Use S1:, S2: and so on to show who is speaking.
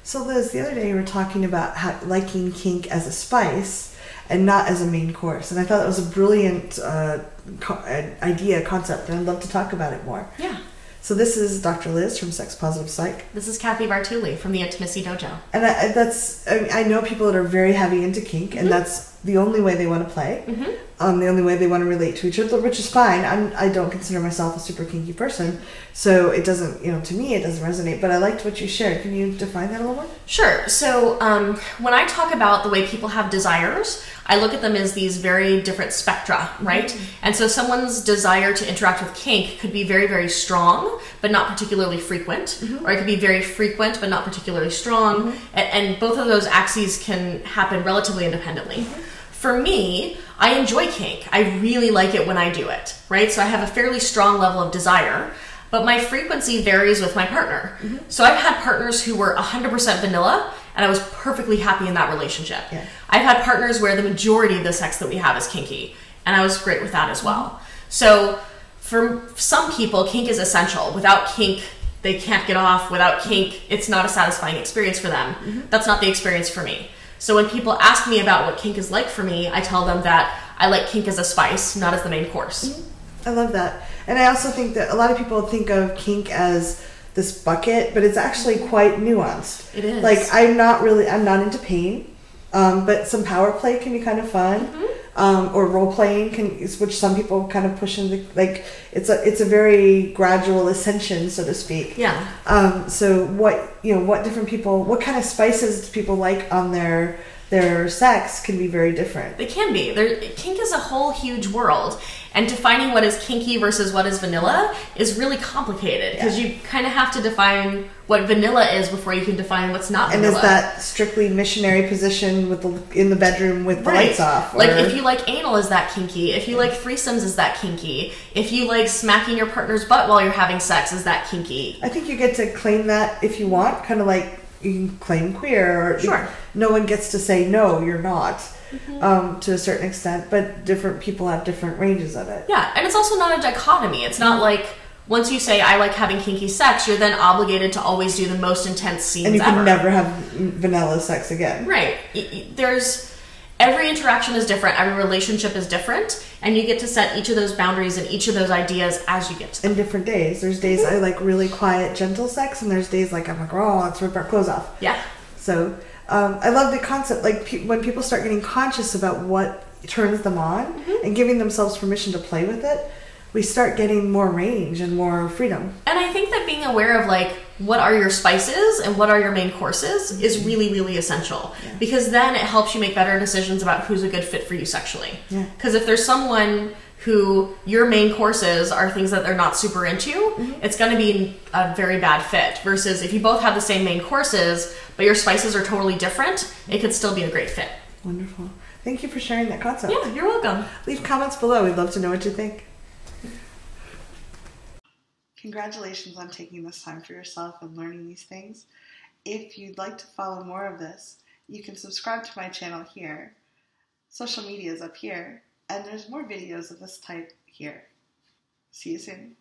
S1: So Liz, the other day you were talking about liking kink as a spice and not as a main course, and I thought that was a brilliant concept, and I'd love to talk about it more.
S2: Yeah.
S1: So this is Dr. Liz from Sex Positive Psych.
S2: This is Cathy from the Intimacy Dojo.
S1: And I know people that are very heavy into kink, and that's the only way they want to play, the only way they want to relate to each other, which is fine. I don't consider myself a super kinky person, so it doesn't, to me, it doesn't resonate. But I liked what you shared. Can you define that a little more?
S2: Sure. So when I talk about the way people have desires, I look at them as these very different spectra, right? And so someone's desire to interact with kink could be very, very strong, but not particularly frequent, or it could be very frequent, but not particularly strong. And both of those axes can happen relatively independently. For me, I enjoy kink. I really like it when I do it, right? So I have a fairly strong level of desire, but my frequency varies with my partner. So I've had partners who were 100% vanilla, and I was perfectly happy in that relationship. Yeah. I've had partners where the majority of the sex that we have is kinky, and I was great with that as well. So for some people, kink is essential. Without kink, they can't get off. Without kink, it's not a satisfying experience for them. That's not the experience for me. So when people ask me about what kink is like for me, I tell them that I like kink as a spice, not as the main course.
S1: I love that. And I also think that a lot of people think of kink as this bucket, but it's actually quite nuanced.
S2: It is.
S1: Like, I'm not into pain, but some power play can be kind of fun. Or role playing which some people kind of push into, like, it's a very gradual ascension, so to speak.
S2: Yeah.
S1: So what kind of spices do people like on their sex can be very different.
S2: They can be. Kink is a whole huge world, and defining what is kinky versus what is vanilla is really complicated, because you kind of have to define what vanilla is before you can define what's not vanilla.
S1: And is that strictly missionary position in the bedroom with the lights off? Or?
S2: Like, if you like anal, is that kinky? If you like threesomes, is that kinky? If you like smacking your partner's butt while you're having sex, is that kinky?
S1: I think you get to claim that if you want, kind of like you can claim queer. Or no one gets to say, no, you're not. To a certain extent, but different people have different ranges of it.
S2: Yeah, and it's also not a dichotomy. It's not like once you say, I like having kinky sex, you're then obligated to always do the most intense scenes ever.
S1: And you can never have vanilla sex again.
S2: Right. Every interaction is different, every relationship is different, and you get to set each of those boundaries and each of those ideas as you get to them.
S1: And different days. There's days I like really quiet, gentle sex, and there's days like I'm like, oh, let's rip our clothes off.
S2: Yeah.
S1: So I love the concept, like when people start getting conscious about what turns them on and giving themselves permission to play with it, we start getting more range and more freedom.
S2: And I think that being aware of, like, what are your spices and what are your main courses is really, really essential. Yeah. Because then it helps you make better decisions about who's a good fit for you sexually. Because if there's someone who your main courses are things that they're not super into, it's going to be a very bad fit. Versus if you both have the same main courses, but your spices are totally different, it could still be a great fit.
S1: Wonderful. Thank you for sharing that concept.
S2: Yeah, you're welcome.
S1: Leave comments below. We'd love to know what you think. Congratulations on taking this time for yourself and learning these things. If you'd like to follow more of this, you can subscribe to my channel here. Social media is up here, and there's more videos of this type here. See you soon.